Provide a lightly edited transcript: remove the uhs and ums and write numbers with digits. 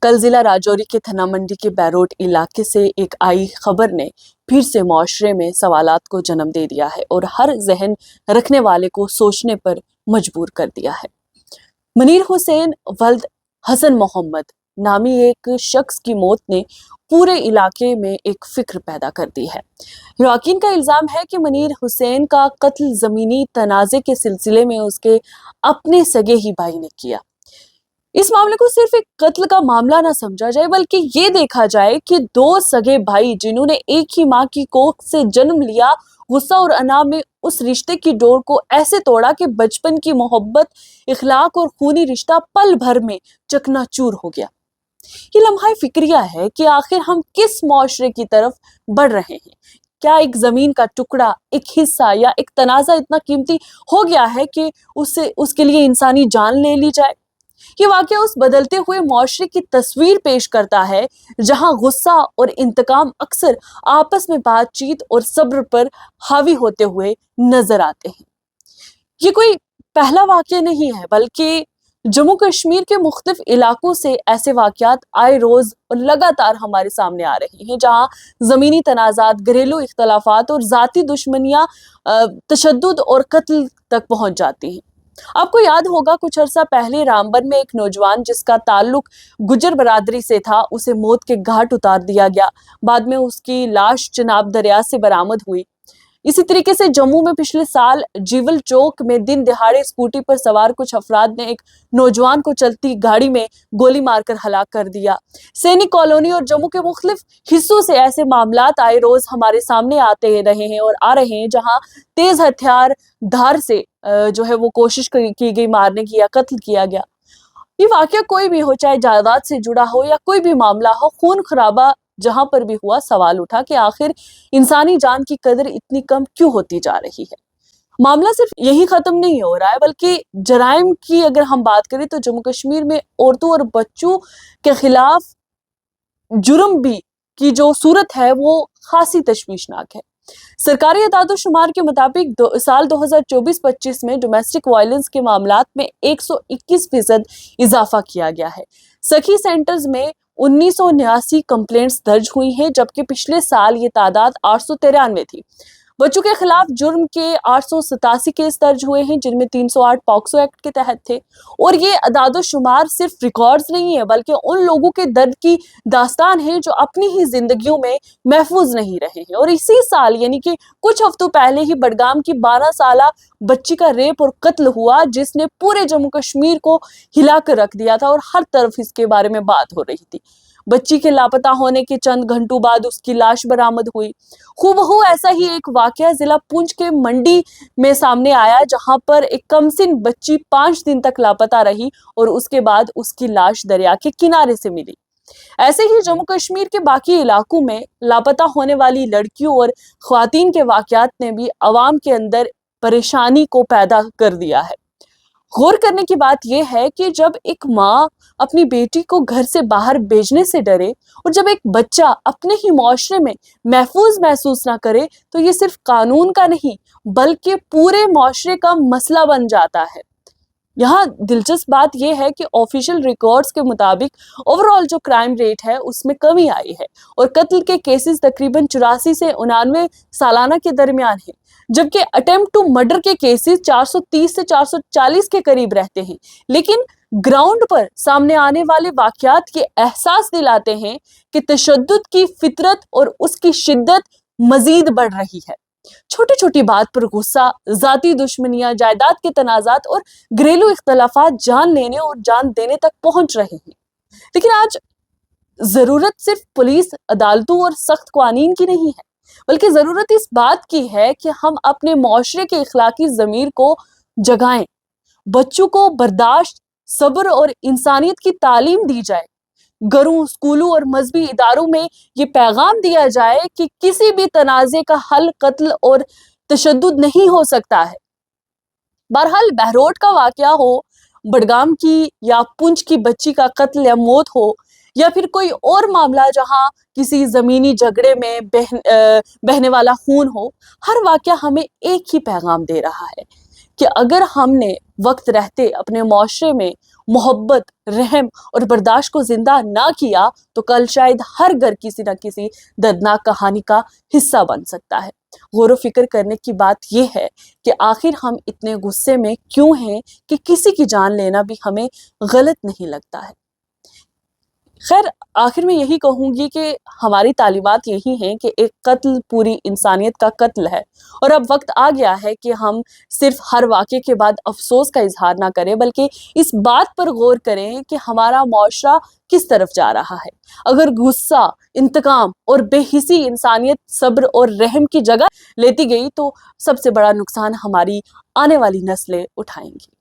कल जिला राजौरी के थना मंडी के बैरोट इलाके से एक आई खबर ने फिर से मुआशरे में सवालात को जन्म दे दिया है और हर जहन रखने वाले को सोचने पर मजबूर कर दिया है। मनीर हुसैन वल्द हसन मोहम्मद नामी एक शख्स की मौत ने पूरे इलाके में एक फिक्र पैदा कर दी है। यकीन का इल्जाम है कि मनीर हुसैन का कत्ल जमीनी तनाजे के सिलसिले में उसके अपने सगे ही भाई ने किया। इस मामले को सिर्फ एक कत्ल का मामला ना समझा जाए, बल्कि ये देखा जाए कि दो सगे भाई जिन्होंने एक ही माँ की कोख से जन्म लिया, गुस्सा और अना में उस रिश्ते की डोर को ऐसे तोड़ा कि बचपन की मोहब्बत, इखलाक और खूनी रिश्ता पल भर में चकनाचूर हो गया। ये लम्हा फिक्रिया है कि आखिर हम किस मुआशरे की तरफ बढ़ रहे हैं। क्या एक जमीन का टुकड़ा, एक हिस्सा या एक तनाजा इतना कीमती हो गया है कि उसके लिए इंसानी जान ले ली जाए? ये वाकया उस बदलते हुए मुआशरे की तस्वीर पेश करता है जहां गुस्सा और इंतकाम अक्सर आपस में बातचीत और सब्र पर हावी होते हुए नजर आते हैं। ये कोई पहला वाकया नहीं है, बल्कि जम्मू कश्मीर के मुख्तलिफ इलाकों से ऐसे वाकयात आए रोज और लगातार हमारे सामने आ रहे हैं, जहां जमीनी तनाजात, घरेलू इख्तलाफात और जाती दुश्मनियां तशद्दुद और कत्ल तक पहुंच जाती हैं। आपको याद होगा, कुछ अरसा पहले रामबन में एक नौजवान जिसका ताल्लुक गुजर बरादरी से था, उसे मौत के घाट उतार दिया गया। बाद में उसकी लाश चिनाब दरिया से बरामद हुई। इसी तरीके से जम्मू में पिछले साल जीवल चौक में दिन दिहाड़े स्कूटी पर सवार कुछ अफराद ने एक नौजवान को चलती गाड़ी में गोली मारकर हलाक कर दिया। सैनिक कॉलोनी और जम्मू के मुख्तलिफ हिस्सों से ऐसे मामलात आए रोज हमारे सामने आते रहे हैं और आ रहे हैं, जहां तेज हथियार धार से जो है वो कोशिश की गई मारने की या कत्ल किया गया। ये वाकया कोई भी हो, चाहे जायदाद से जुड़ा हो या कोई भी मामला हो, खून खराबा जहां पर भी हुआ, सवाल उठा कि आखिर इंसानी जान की कदर इतनी कम क्यों होती जा रही है। मामला सिर्फ यही खत्म नहीं हो रहा है, बल्कि जराइम की अगर हम बात करें तो जम्मू कश्मीर में औरतों और बच्चों के खिलाफ जुर्म भी की जो सूरत है वो खासी तशवीशनाक है। सरकारी अदाद-ओ-शुमार के मुताबिक साल 2024-25 में डोमेस्टिक वायलेंस के मामलात में 121% इजाफा किया गया है। सखी सेंटर्स में 1979 कंप्लेंट्स दर्ज हुई हैं, जबकि पिछले साल ये तादाद 893 थी। बच्चों के खिलाफ जुर्म के 887 केस दर्ज हुए हैं, जिनमें 308 पॉक्सो एक्ट के तहत थे। और ये अदाद-ओ-शुमार सिर्फ रिकॉर्ड्स नहीं है, बल्कि उन लोगों के दर्द की दास्तान है जो अपनी ही जिंदगियों में महफूज नहीं रहे हैं। और इसी साल यानी कि कुछ हफ्तों पहले ही बडगाम की 12 साला बच्ची का रेप और कत्ल हुआ, जिसने पूरे जम्मू कश्मीर को हिला कर रख दिया था और हर तरफ इसके बारे में बात हो रही थी। बच्ची के लापता होने के चंद घंटों बाद उसकी लाश बरामद हुई। हूबहू ऐसा ही एक वाकया जिला पुंछ के मंडी में सामने आया, जहां पर एक कमसिन बच्ची 5 दिन तक लापता रही और उसके बाद उसकी लाश दरिया के किनारे से मिली। ऐसे ही जम्मू कश्मीर के बाकी इलाकों में लापता होने वाली लड़कियों और ख्वातीन के वाकयात ने भी अवाम के अंदर परेशानी को पैदा कर दिया है। गौर करने की बात यह है कि जब एक माँ अपनी बेटी को घर से बाहर भेजने से डरे और जब एक बच्चा अपने ही मुआशरे में महफूज महसूस ना करे, तो ये सिर्फ कानून का नहीं बल्कि पूरे मुआशरे का मसला बन जाता है। यहाँ दिलचस्प बात यह है कि ऑफिशियल रिकॉर्ड्स के मुताबिक ओवरऑल जो क्राइम रेट है उसमें कमी आई है और कत्ल के केसेस तकरीबन 84 से 99 सालाना के दरमियान है, जबकि अटेम्प्ट टू मर्डर के केसेस 430 से 440 के करीब रहते हैं। लेकिन ग्राउंड पर सामने आने वाले वाकयात ये एहसास दिलाते हैं कि तशद्दुद की फितरत और उसकी शिद्दत मजीद बढ़ रही है। छोटी छोटी बात पर गुस्सा, जाती दुश्मनियां, जायदाद के तनाजात और घरेलू इख्तलाफात जान लेने और जान देने तक पहुंच रहे हैं। लेकिन आज जरूरत सिर्फ पुलिस, अदालतों और सख्त कानून की नहीं है, बल्कि जरूरत इस बात की है कि हम अपने मुआशरे के इखलाकी ज़मीर को जगाएं। बच्चों को बर्दाश्त, सब्र और इंसानियत की तालीम दी जाए। घरों, स्कूलों और मजहबी इदारों में ये पैगाम दिया जाए कि किसी भी तनाजे का हल कत्ल और तशद्दुद नहीं हो सकता है। बहरहाल बहरोट का वाकया हो, बडगाम की या पुंछ की बच्ची का कत्ल या मौत हो, या फिर कोई और मामला जहां किसी जमीनी झगड़े में बहने वाला खून हो, हर वाकया हमें एक ही पैगाम दे रहा है कि अगर हमने वक्त रहते अपने मुआशरे में मोहब्बत, रहम और बर्दाश्त को जिंदा ना किया तो कल शायद हर घर किसी न किसी दर्दनाक कहानी का हिस्सा बन सकता है। गौर व फिक्र करने की बात यह है कि आखिर हम इतने गुस्से में क्यों हैं कि किसी की जान लेना भी हमें गलत नहीं लगता है। खैर, आखिर में यही कहूंगी कि हमारी तालीमात यही हैं कि एक कत्ल पूरी इंसानियत का कत्ल है, और अब वक्त आ गया है कि हम सिर्फ हर वाक़े के बाद अफसोस का इजहार ना करें, बल्कि इस बात पर गौर करें कि हमारा मुआशरा किस तरफ जा रहा है। अगर गुस्सा, इंतकाम और बेहिसी इंसानियत, सब्र और रहम की जगह लेती गई तो सबसे बड़ा नुकसान हमारी आने वाली नस्लें उठाएंगी।